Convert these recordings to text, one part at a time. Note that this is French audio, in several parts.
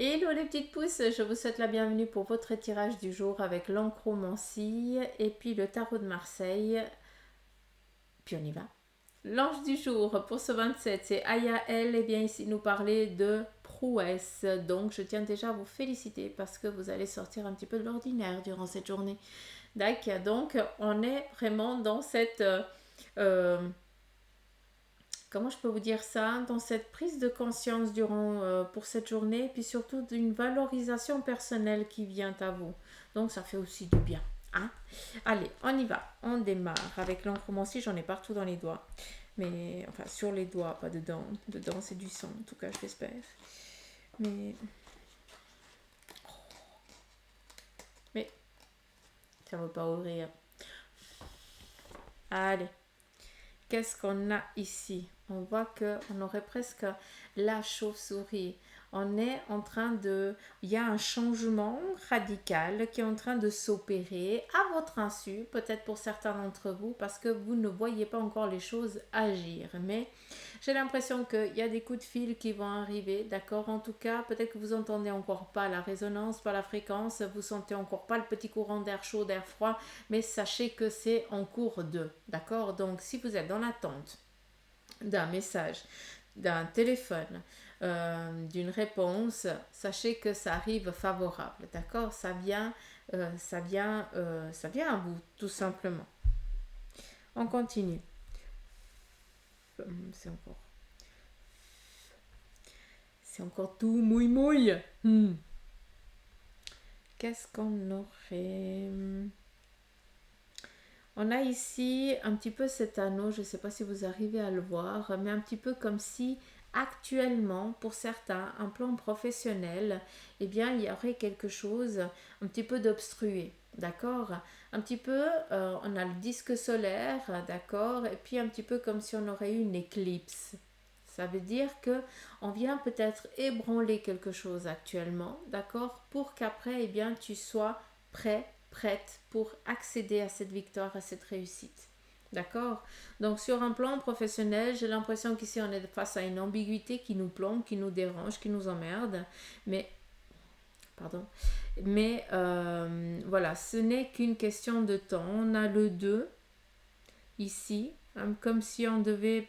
Hello les petites pousses, je vous souhaite la bienvenue pour votre tirage du jour avec l'encromancie et puis le tarot de Marseille. Puis on y va. L'ange du jour pour ce 27, c'est Ayael et bien ici nous parler de prouesse. Donc je tiens déjà à vous féliciter parce que vous allez sortir un petit peu de l'ordinaire durant cette journée. D'accord, donc on est vraiment dans cette... comment je peux vous dire ça, dans cette prise de conscience pour cette journée, et puis surtout d'une valorisation personnelle qui vient à vous. Donc ça fait aussi du bien. Hein. Allez, on y va. On démarre avec l'encromancie. J'en ai partout dans les doigts. Mais, enfin, sur les doigts, pas dedans. Dedans, c'est du sang, en tout cas, je l'espère. Mais, mais, ça ne veut pas ouvrir. Allez. Qu'est-ce qu'on a ici? On voit qu'on aurait presque la chauve-souris. On est en train de... Il y a un changement radical qui est en train de s'opérer à votre insu, peut-être pour certains d'entre vous, parce que vous ne voyez pas encore les choses agir. Mais j'ai l'impression qu'il y a des coups de fil qui vont arriver, d'accord? En tout cas, peut-être que vous entendez encore pas la résonance, pas la fréquence, vous sentez encore pas le petit courant d'air chaud, d'air froid, mais sachez que c'est en cours de, d'accord? Donc, si vous êtes dans l'attente d'un message, d'un téléphone, d'une réponse, sachez que ça arrive favorable, d'accord? Ça vient à vous, tout simplement. On continue. C'est encore C'est encore tout mouille mouille. Qu'est-ce qu'on aurait? On a ici un petit peu cet anneau, je ne sais pas si vous arrivez à le voir, mais un petit peu comme si actuellement, pour certains, un plan professionnel, eh bien, il y aurait quelque chose un petit peu d'obstrué. D'accord? Un petit peu, on a le disque solaire, d'accord? Et puis un petit peu comme si on aurait eu une éclipse. Ça veut dire que on vient peut-être ébranler quelque chose actuellement, d'accord, pour qu'après, eh bien, tu sois prêt, prête pour accéder à cette victoire, à cette réussite. D'accord? Donc, sur un plan professionnel, j'ai l'impression qu'ici, on est face à une ambiguïté qui nous plombe, qui nous dérange, qui nous emmerde. Mais, pardon. Mais, voilà, ce n'est qu'une question de temps. On a le 2 ici, comme si on devait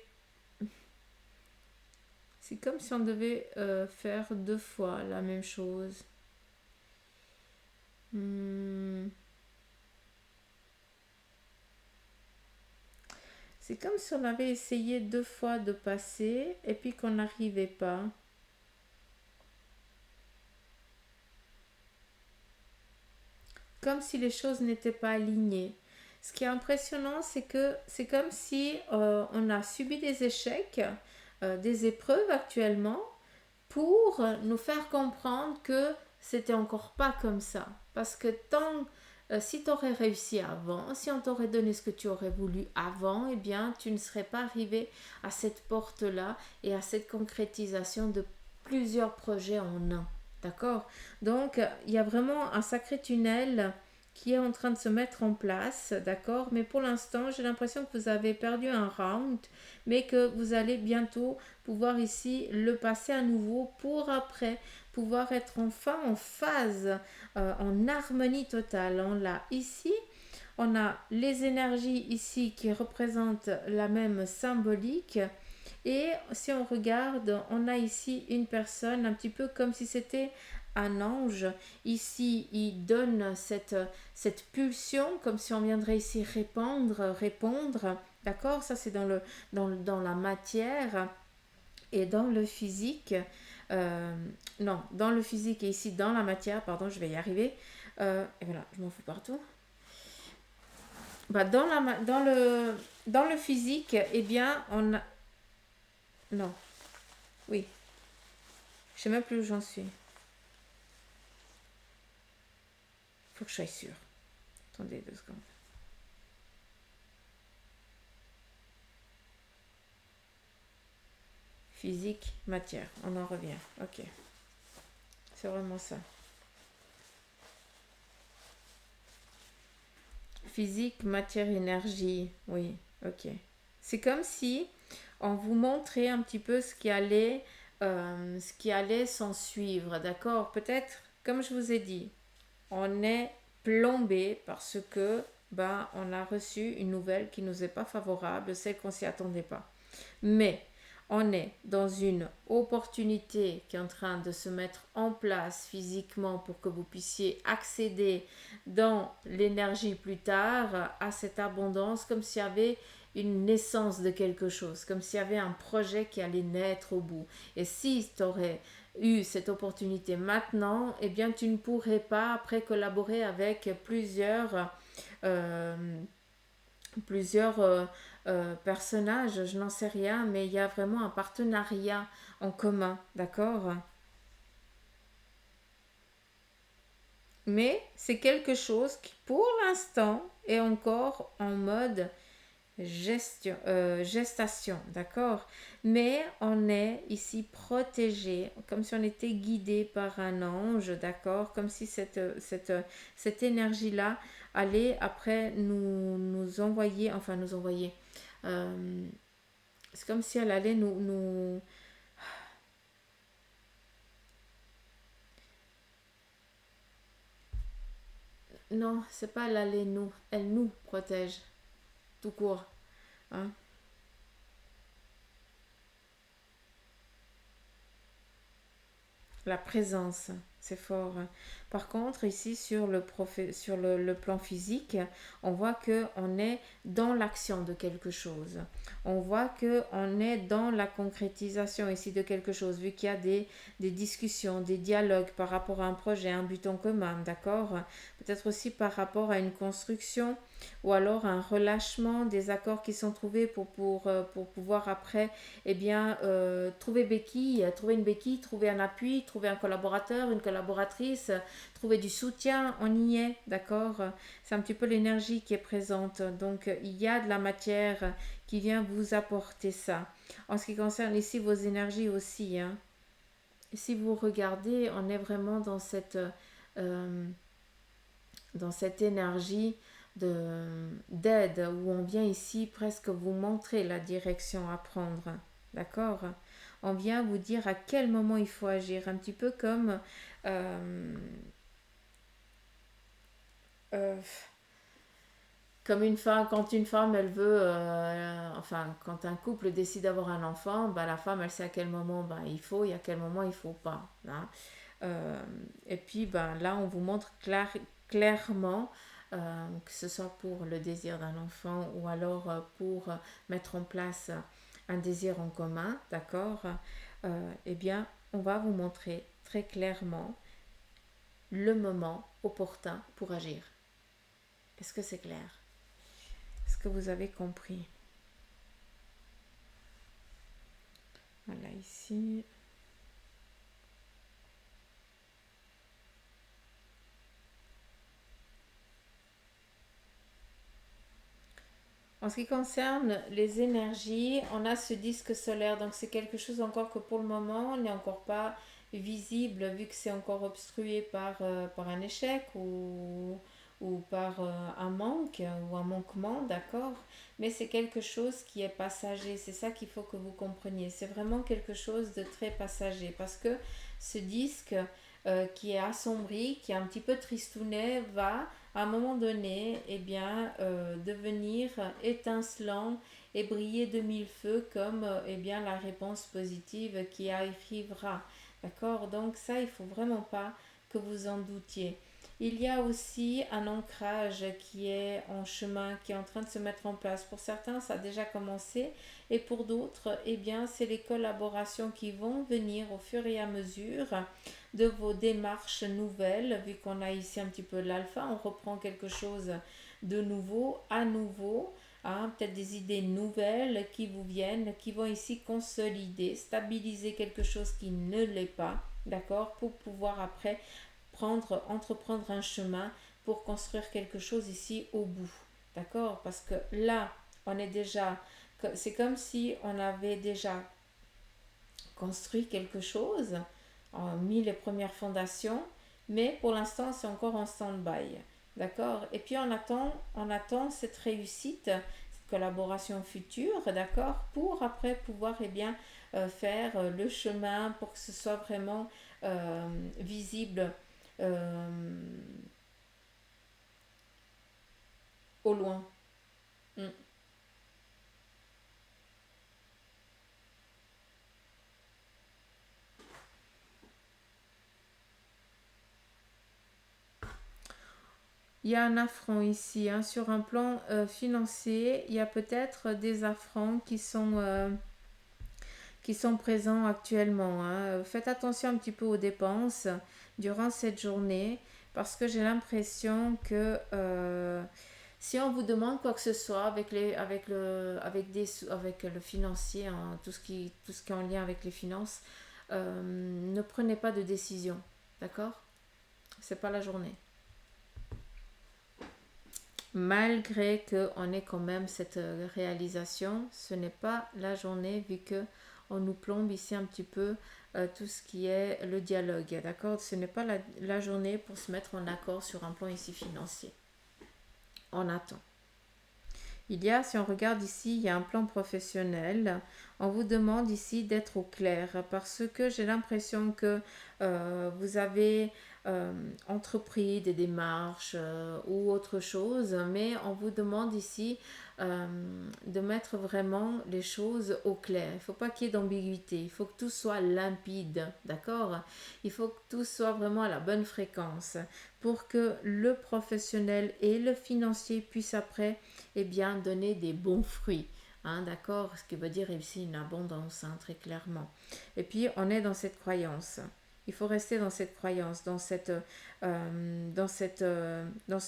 C'est comme si on devait faire deux fois la même chose. Hmm. C'est comme si on avait essayé deux fois de passer et puis qu'on n'arrivait pas. Comme si les choses n'étaient pas alignées. Ce qui est impressionnant, c'est que c'est comme si on a subi des échecs, des épreuves actuellement, pour nous faire comprendre que c'était encore pas comme ça. Parce que si tu aurais réussi avant, si on t'aurait donné ce que tu aurais voulu avant, eh bien, tu ne serais pas arrivé à cette porte-là et à cette concrétisation de plusieurs projets en un. D'accord? Donc, il y a vraiment un sacré tunnel qui est en train de se mettre en place, d'accord? Mais pour l'instant, j'ai l'impression que vous avez perdu un round, mais que vous allez bientôt pouvoir ici le passer à nouveau pour après pouvoir être enfin en phase, en harmonie totale. On l'a ici, on a les énergies ici qui représentent la même symbolique. Et si on regarde, on a ici une personne un petit peu comme si c'était un ange. Ici, il donne cette pulsion, comme si on viendrait ici répondre. D'accord? Ça, c'est dans la matière et dans le physique. euh, non, dans le physique et ici dans la matière, pardon, je vais y arriver. Et voilà, je m'en fous partout. Bah, dans le physique, eh bien, on a... Non, oui, je sais même plus où j'en suis. Faut que je sois sûre. Attendez 2 secondes. Physique, matière, on en revient. Ok, c'est vraiment ça. Physique, matière, énergie. Oui, ok. C'est comme si on vous montrait un petit peu ce qui allait ce qui allait s'en suivre, d'accord? Peut-être, comme je vous ai dit, on est plombé parce que ben, on a reçu une nouvelle qui nous est pas favorable, celle qu'on s'y attendait pas. Mais on est dans une opportunité qui est en train de se mettre en place physiquement pour que vous puissiez accéder dans l'énergie plus tard à cette abondance, comme s'il y avait une naissance de quelque chose, comme s'il y avait un projet qui allait naître au bout. Et si tu aurais eu cette opportunité maintenant, eh bien tu ne pourrais pas après collaborer avec euh, plusieurs personnages, je n'en sais rien, mais il y a vraiment un partenariat en commun, d'accord? Mais c'est quelque chose qui, pour l'instant, est encore en mode gestation, d'accord? Mais on est ici protégé, comme si on était guidé par un ange, d'accord? Comme si cette énergie-là allait après nous envoyer, enfin nous envoyer. euh, c'est comme si elle allait nous. Non, c'est pas elle allait nous. Elle nous protège, tout court. Hein? La présence, c'est fort. Par contre, ici sur le plan physique, on voit que on est dans l'action de quelque chose. On voit que on est dans la concrétisation ici de quelque chose, vu qu'il y a des discussions, des dialogues par rapport à un projet, un but en commun, d'accord? Peut-être aussi par rapport à une construction ou alors un relâchement des accords qui sont trouvés pour pouvoir après eh bien, trouver une béquille, trouver un appui, trouver un collaborateur, une collaboratrice, trouver du soutien, on y est, d'accord? C'est un petit peu l'énergie qui est présente. Donc, il y a de la matière qui vient vous apporter ça. En ce qui concerne ici vos énergies aussi, hein. Si vous regardez, on est vraiment euh, dans cette énergie d'aide où on vient ici presque vous montrer la direction à prendre. D'accord? On vient vous dire à quel moment il faut agir. Un petit peu comme euh, euh, une femme, quand une femme elle veut, enfin quand un couple décide d'avoir un enfant, bah, la femme elle sait à quel moment bah, il faut et à quel moment il faut pas. Hein. Euh, et puis ben, là, on vous montre clairement que ce soit pour le désir d'un enfant ou alors pour mettre en place un désir en commun, d'accord? Eh bien, on va vous montrer très clairement le moment opportun pour agir. Est-ce que c'est clair? Est-ce que vous avez compris? Voilà, ici. En ce qui concerne les énergies, on a ce disque solaire, donc c'est quelque chose encore que pour le moment, on n'est encore pas visible vu que c'est encore obstrué par un échec ou par un manque ou un manquement, d'accord? Mais c'est quelque chose qui est passager, c'est ça qu'il faut que vous compreniez. C'est vraiment quelque chose de très passager parce que ce disque qui est assombri, qui est un petit peu tristounet, va à un moment donné, eh bien, devenir étincelant et briller de mille feux comme eh bien, la réponse positive qui arrivera. D'accord? Donc ça, il ne faut vraiment pas que vous en doutiez. Il y a aussi un ancrage qui est en chemin, qui est en train de se mettre en place. Pour certains, ça a déjà commencé et pour d'autres, eh bien, c'est les collaborations qui vont venir au fur et à mesure de vos démarches nouvelles, vu qu'on a ici un petit peu l'alpha, on reprend quelque chose de nouveau, à nouveau, hein, peut-être des idées nouvelles qui vous viennent, qui vont ici consolider, stabiliser quelque chose qui ne l'est pas, d'accord, pour pouvoir après entreprendre un chemin pour construire quelque chose ici au bout, d'accord, parce que là, on est déjà, c'est comme si on avait déjà construit quelque chose, mis les premières fondations, mais pour l'instant c'est encore en stand-by. D'accord. Et puis on attend cette réussite, cette collaboration future, d'accord, pour après pouvoir eh bien, faire le chemin pour que ce soit vraiment visible euh, au loin. Mm. Il y a un affront ici, hein. Sur un plan financier, il y a peut-être des affronts qui sont présents actuellement, hein. Faites attention un petit peu aux dépenses durant cette journée parce que j'ai l'impression que si on vous demande quoi que ce soit avec le financier, hein, tout ce qui est en lien avec les finances, ne prenez pas de décision, d'accord? C'est pas la journée. Malgré qu'on ait quand même cette réalisation, ce n'est pas la journée vu que on nous plombe ici un petit peu tout ce qui est le dialogue, d'accord? Ce n'est pas la journée pour se mettre en accord sur un plan ici financier. On attend. Il y a, si on regarde ici, il y a un plan professionnel. On vous demande ici d'être au clair parce que j'ai l'impression que vous avez entrepris des démarches ou autre chose, mais on vous demande ici euh, de mettre vraiment les choses au clair. Il ne faut pas qu'il y ait d'ambiguïté, il faut que tout soit limpide, d'accord? Il faut que tout soit vraiment à la bonne fréquence pour que le professionnel et le financier puissent après bien donner des bons fruits. Hein, d'accord? Ce qui veut dire ici une abondance, hein, très clairement. Et puis, on est dans cette croyance. Il faut rester dans cette croyance, dans ce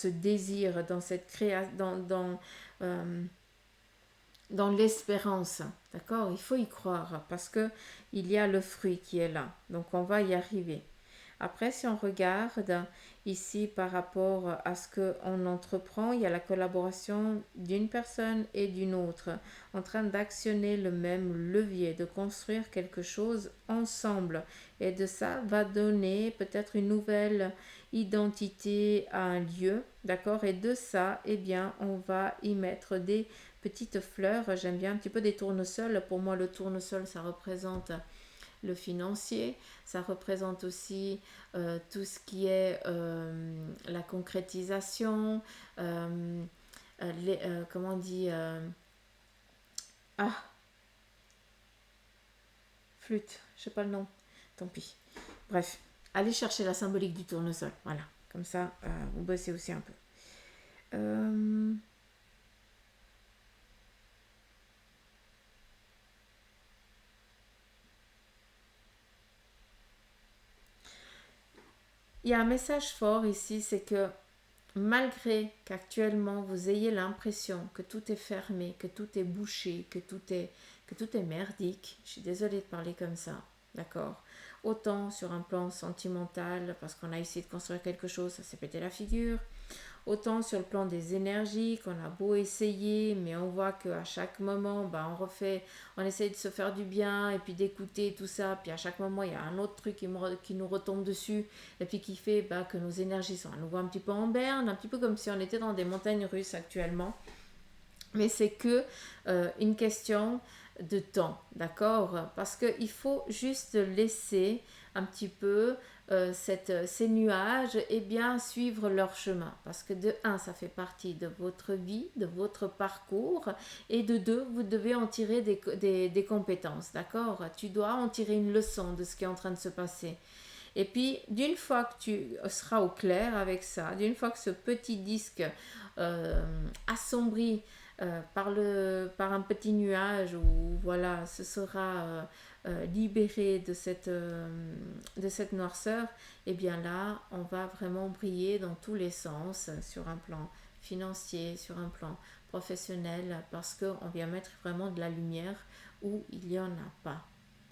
désir, dans cette création, euh, dans l'espérance. D'accord? Il faut y croire parce que il y a le fruit qui est là. Donc, on va y arriver. Après, si on regarde ici par rapport à ce qu'on entreprend, il y a la collaboration d'une personne et d'une autre en train d'actionner le même levier, de construire quelque chose ensemble. Et de ça va donner peut-être une nouvelle identité à un lieu, d'accord? Et de ça, eh bien, on va y mettre des petites fleurs. J'aime bien un petit peu des tournesols. Pour moi, le tournesol, ça représente le financier, ça représente aussi tout ce qui est la concrétisation, comment on dit, ah, flûte, je sais pas le nom, tant pis. Bref, allez chercher la symbolique du tournesol, voilà, comme ça vous bossez aussi un peu. Euh, Il y a un message fort ici, c'est que malgré qu'actuellement vous ayez l'impression que tout est fermé, que tout est bouché, que tout est merdique, je suis désolée de parler comme ça, d'accord? Autant sur un plan sentimental, parce qu'on a essayé de construire quelque chose, ça s'est pété la figure. Autant sur le plan des énergies, qu'on a beau essayer, mais on voit qu'à chaque moment, bah, on essaye de se faire du bien et puis d'écouter tout ça. Puis à chaque moment, il y a un autre truc qui nous retombe dessus et puis qui fait bah, que nos énergies sont à nouveau un petit peu en berne, un petit peu comme si on était dans des montagnes russes actuellement. Mais c'est que une question de temps, d'accord? Parce qu'il faut juste laisser un petit peu ces nuages et bien suivre leur chemin. Parce que de un, ça fait partie de votre vie, de votre parcours, et de deux, vous devez en tirer des compétences, d'accord? Tu dois en tirer une leçon de ce qui est en train de se passer. Et puis, d'une fois que tu seras au clair avec ça, d'une fois que ce petit disque assombri par un petit nuage où voilà, ce sera libéré de cette noirceur, et bien là, on va vraiment briller dans tous les sens sur un plan financier, sur un plan professionnel, parce qu'on vient mettre vraiment de la lumière où il n'y en a pas.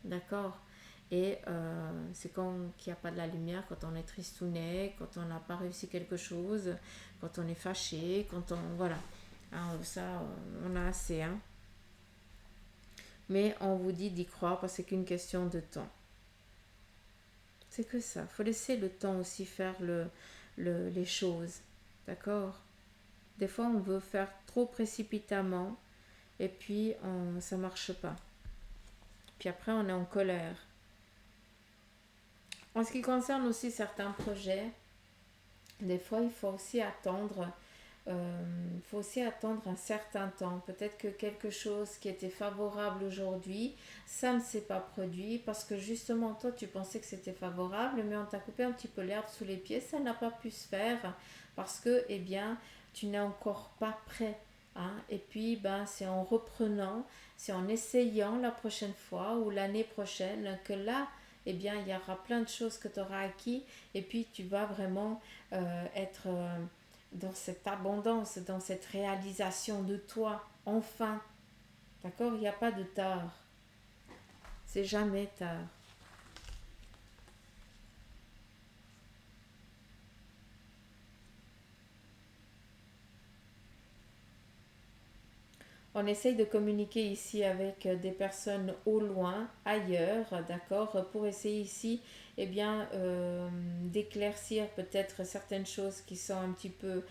D'accord? Et c'est quand il n'y a pas de la lumière, quand on est tristounet, quand on n'a pas réussi quelque chose, quand on est fâché, quand on... Voilà. Hein, ça, on a assez. Hein. Mais on vous dit d'y croire parce que c'est qu'une question de temps. C'est que ça. Il faut laisser le temps aussi faire les choses. D'accord? Des fois, on veut faire trop précipitamment et puis ça ne marche pas. puis après on est en colère. En ce qui concerne aussi certains projets, des fois il faut aussi attendre un certain temps. Peut-être que quelque chose qui était favorable aujourd'hui, ça ne s'est pas produit parce que justement toi tu pensais que c'était favorable, mais on t'a coupé un petit peu l'herbe sous les pieds, ça n'a pas pu se faire parce que eh bien tu n'es encore pas prêt. Hein. Et puis ben, c'est en reprenant, c'est en essayant la prochaine fois ou l'année prochaine que là, eh bien il y aura plein de choses que tu auras acquis et puis tu vas vraiment être dans cette abondance, dans cette réalisation de toi, enfin. D'accord. Il n'y a pas de tard. C'est jamais tard. On essaye de communiquer ici avec des personnes au loin, ailleurs, d'accord, pour essayer ici, eh bien, d'éclaircir peut-être certaines choses qui sont un petit peu,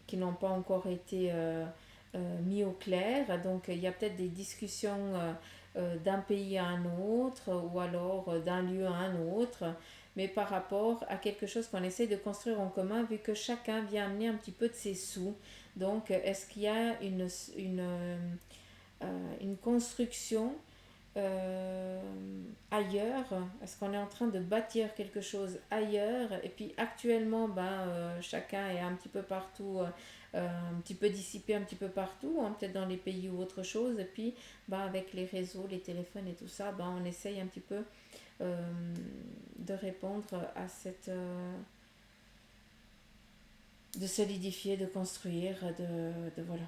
qui n'ont pas encore été mis au clair. Donc, il y a peut-être des discussions d'un pays à un autre ou alors d'un lieu à un autre, mais par rapport à quelque chose qu'on essaie de construire en commun, vu que chacun vient amener un petit peu de ses sous. Donc, est-ce qu'il y a une construction euh, ailleurs? Est-ce qu'on est en train de bâtir quelque chose ailleurs? Et puis actuellement, ben, chacun est un petit peu partout, un petit peu dissipé un petit peu partout, hein, peut-être dans les pays ou autre chose. Et puis ben, avec les réseaux, les téléphones et tout ça, ben, on essaye un petit peu euh, de répondre à de solidifier, de construire, voilà,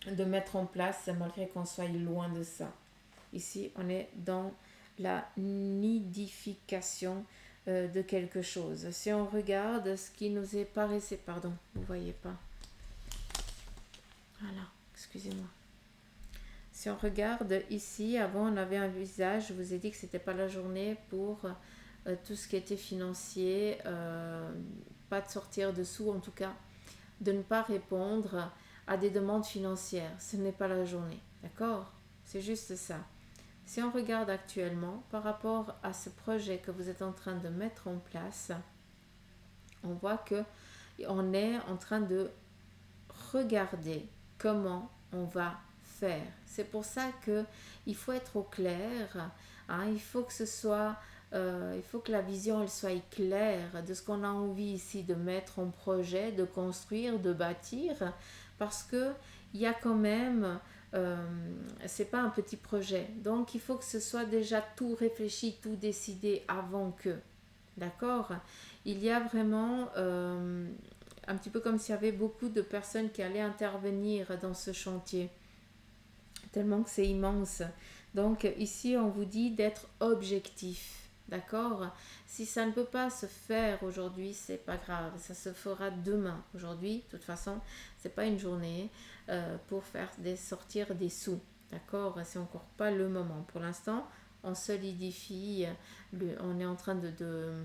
de mettre en place malgré qu'on soit loin de ça. Ici, on est dans la nidification de quelque chose. Si on regarde ce qui nous est paraissait, pardon, vous voyez pas. Voilà, excusez-moi. Si on regarde ici, avant on avait un visage, je vous ai dit que c'était pas la journée pour tout ce qui était financier, pas de sortir de sous en tout cas, de ne pas répondre à des demandes financières. Ce n'est pas la journée, d'accord? C'est juste ça. Si on regarde actuellement par rapport à ce projet que vous êtes en train de mettre en place, on voit que on est en train de regarder comment on va faire. C'est pour ça que il faut être au clair. Hein, il faut que ce soit, il faut que la vision elle soit claire de ce qu'on a envie ici de mettre en projet, de construire, de bâtir, parce que il y a quand même c'est pas un petit projet. Donc il faut que ce soit déjà tout réfléchi, tout décidé avant que. D'accord. Il y a vraiment un petit peu comme s'il y avait beaucoup de personnes qui allaient intervenir dans ce chantier, tellement que c'est immense. Donc ici, on vous dit d'être objectif. D'accord. Si ça ne peut pas se faire aujourd'hui, c'est pas grave, ça se fera demain. Aujourd'hui, de toute façon, c'est pas une journée pour sortir des sous. D'accord. C'est encore pas le moment. Pour l'instant, on solidifie, on est en train de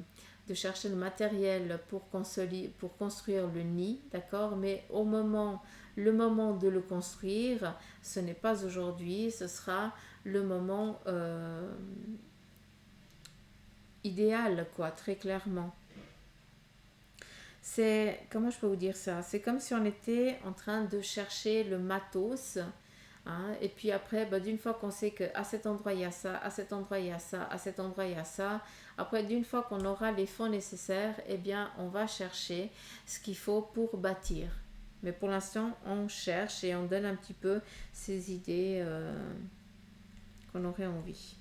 chercher le matériel pour construire le nid, d'accord. Mais le moment de le construire, ce n'est pas aujourd'hui, ce sera le moment idéal, quoi, très clairement. Comment je peux vous dire ça? C'est comme si on était en train de chercher le matos. Hein, et puis après, bah, d'une fois qu'on sait qu'à cet endroit il y a ça, à cet endroit il y a ça, à cet endroit il y a ça, après d'une fois qu'on aura les fonds nécessaires, eh bien on va chercher ce qu'il faut pour bâtir. Mais pour l'instant, on cherche et on donne un petit peu ces idées qu'on aurait envie.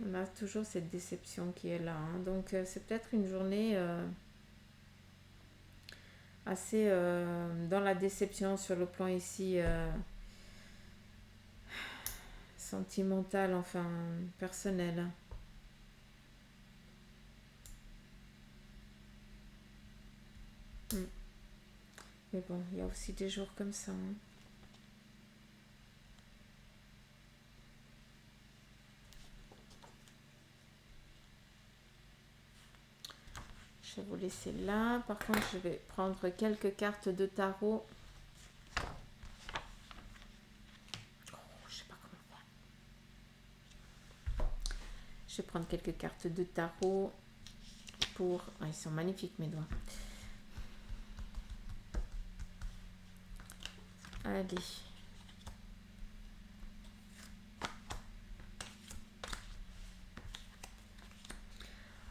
On a toujours cette déception qui est là. Hein. Donc c'est peut-être une journée assez dans la déception sur le plan ici sentimental, enfin personnel. Mm. Mais bon, il y a aussi des jours comme ça. Hein. Je vais vous laisser là. Par contre, je vais prendre quelques cartes de tarot. Je sais pas comment faire. Je vais prendre quelques cartes de tarot pour... Ah, ils sont magnifiques mes doigts. Allez.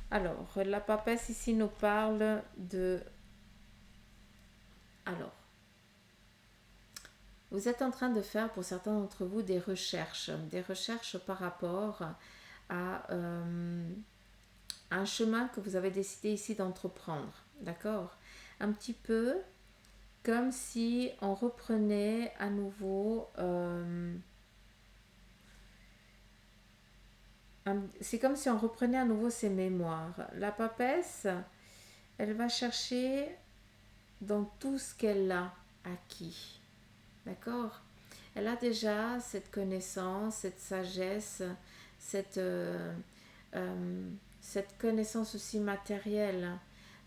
Alors, la papesse ici nous parle de... Alors, vous êtes en train de faire pour certains d'entre vous des recherches par rapport à un chemin que vous avez décidé ici d'entreprendre, d'accord? Un petit peu comme si on reprenait à nouveau... c'est comme si on reprenait à nouveau ses mémoires. La papesse, elle va chercher dans tout ce qu'elle a acquis. D'accord? Elle a déjà cette connaissance, cette sagesse, cette connaissance aussi matérielle.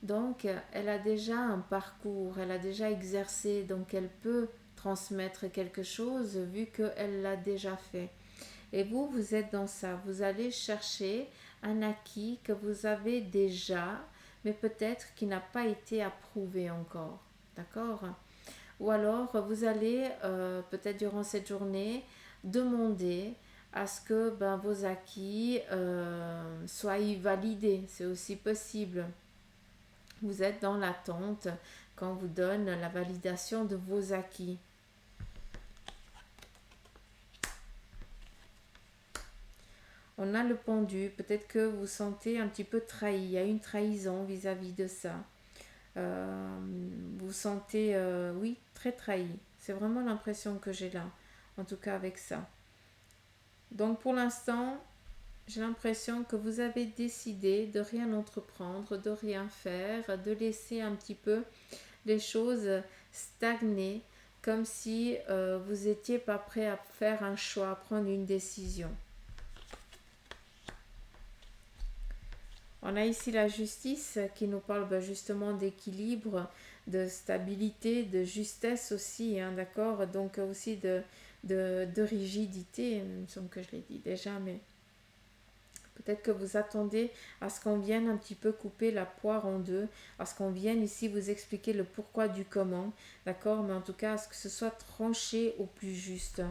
Donc, elle a déjà un parcours, elle a déjà exercé, donc elle peut transmettre quelque chose vu qu'elle l'a déjà fait. Et vous, vous êtes dans ça. Vous allez chercher un acquis que vous avez déjà, mais peut-être qui n'a pas été approuvé encore. D'accord? Ou alors, vous allez, peut-être durant cette journée, demander à ce que vos acquis soient validés. C'est aussi possible. Vous êtes dans l'attente quand on vous donne la validation de vos acquis. On a le pendu, peut-être que vous sentez un petit peu trahi, il y a une trahison vis-à-vis de ça. Vous sentez, oui, très trahi. C'est vraiment l'impression que j'ai là, en tout cas avec ça. Donc pour l'instant, j'ai l'impression que vous avez décidé de rien entreprendre, de rien faire, de laisser un petit peu les choses stagner, comme si vous n'étiez pas prêt à faire un choix, à prendre une décision. On a ici la justice qui nous parle justement d'équilibre, de stabilité, de justesse aussi, hein, d'accord? Donc aussi de rigidité, il me semble que je l'ai dit déjà, mais peut-être que vous attendez à ce qu'on vienne un petit peu couper la poire en deux, à ce qu'on vienne ici vous expliquer le pourquoi du comment, d'accord? Mais en tout cas, à ce que ce soit tranché au plus juste.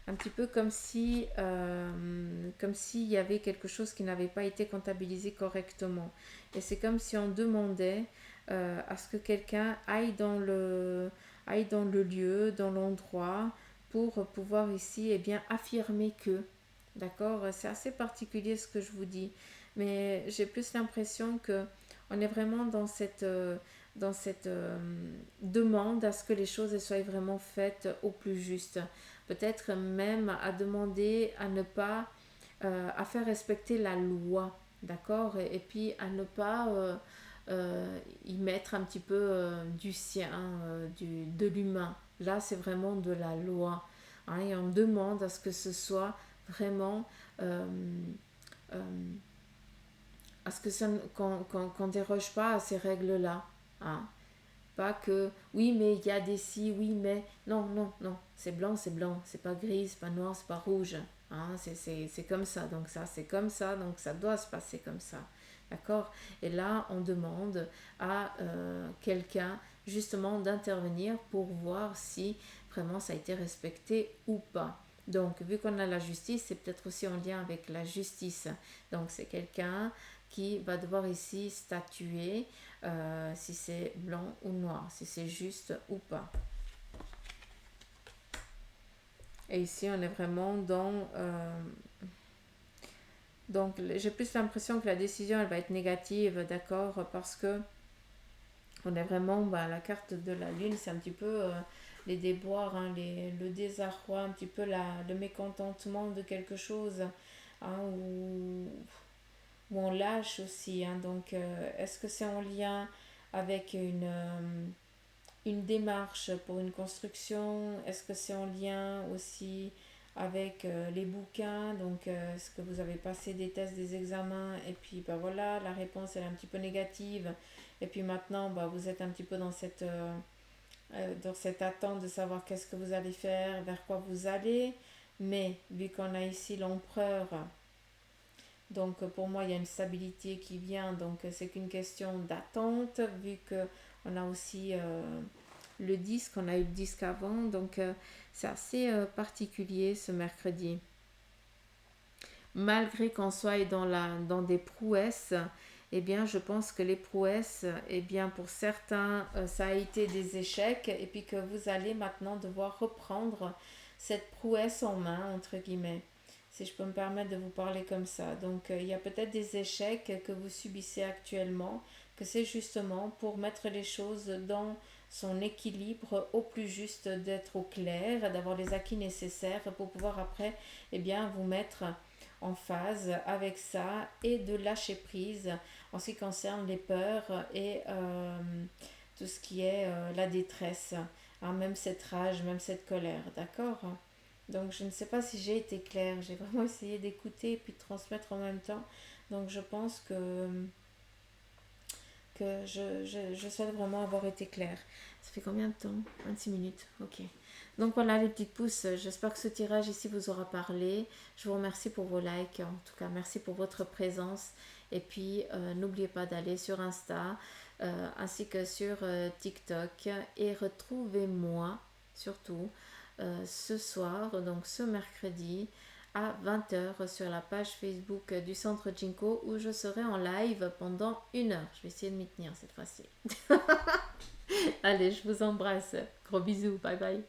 Un petit peu comme si comme s'il y avait quelque chose qui n'avait pas été comptabilisé correctement. Et c'est comme si on demandait à ce que quelqu'un aille dans le lieu, dans l'endroit, pour pouvoir ici affirmer que. D'accord? C'est assez particulier ce que je vous dis. Mais j'ai plus l'impression que on est vraiment dans cette demande à ce que les choses soient vraiment faites au plus juste. Peut-être même à demander à ne pas, à faire respecter la loi, d'accord? Et puis à ne pas y mettre un petit peu du sien, de l'humain. Là, c'est vraiment de la loi. Hein, et on demande à ce que ce soit vraiment... euh, à ce que ça, qu'on ne déroge pas à ces règles-là. Hein. Pas que, oui, mais il y a des si, oui, mais... Non, non, non. C'est blanc, c'est pas gris, c'est pas noir, c'est pas rouge. Hein. C'est comme ça, donc ça, c'est comme ça, donc ça doit se passer comme ça. D'accord? Et là, on demande à quelqu'un, justement, d'intervenir pour voir si vraiment ça a été respecté ou pas. Donc, vu qu'on a la justice, c'est peut-être aussi en lien avec la justice. Donc, c'est quelqu'un qui va devoir ici statuer si c'est blanc ou noir, si c'est juste ou pas. Et ici, on est vraiment dans... donc, j'ai plus l'impression que la décision, elle va être négative, d'accord, parce que on est vraiment... la carte de la lune, c'est un petit peu les déboires, hein, le désarroi, un petit peu le mécontentement de quelque chose, hein, où on lâche aussi. Hein. Donc, est-ce que c'est en lien avec une démarche pour une construction? Est-ce que c'est en lien aussi avec les bouquins, donc est-ce que vous avez passé des tests, des examens, et puis bah voilà, la réponse elle est un petit peu négative, et puis maintenant bah, vous êtes un petit peu dans cette attente de savoir qu'est-ce que vous allez faire, vers quoi vous allez, mais vu qu'on a ici l'empereur, donc pour moi il y a une stabilité qui vient, donc c'est qu'une question d'attente, vu que on a aussi le disque, on a eu le disque avant, donc c'est assez particulier ce mercredi. Malgré qu'on soit dans des prouesses, eh bien je pense que les prouesses, eh bien pour certains, ça a été des échecs, et puis que vous allez maintenant devoir reprendre cette prouesse en main, entre guillemets, si je peux me permettre de vous parler comme ça. Donc il y a peut-être des échecs que vous subissez actuellement, que c'est justement pour mettre les choses dans son équilibre au plus juste, d'être au clair, d'avoir les acquis nécessaires pour pouvoir après, eh bien, vous mettre en phase avec ça, et de lâcher prise en ce qui concerne les peurs et tout ce qui est la détresse, hein, même cette rage, même cette colère, d'accord? Donc je ne sais pas si j'ai été claire, j'ai vraiment essayé d'écouter et puis de transmettre en même temps. Donc je pense que je souhaite vraiment avoir été claire. Ça fait combien de temps? 26 minutes, ok. Donc voilà les petites pousses, j'espère que ce tirage ici vous aura parlé. Je vous remercie pour vos likes, en tout cas merci pour votre présence. Et puis n'oubliez pas d'aller sur Insta ainsi que sur TikTok, et retrouvez-moi surtout ce soir, donc ce mercredi à 20h sur la page Facebook du Centre Jinko, où je serai en live pendant 1 heure. Je vais essayer de m'y tenir cette fois-ci. Allez, je vous embrasse. Gros bisous. Bye bye.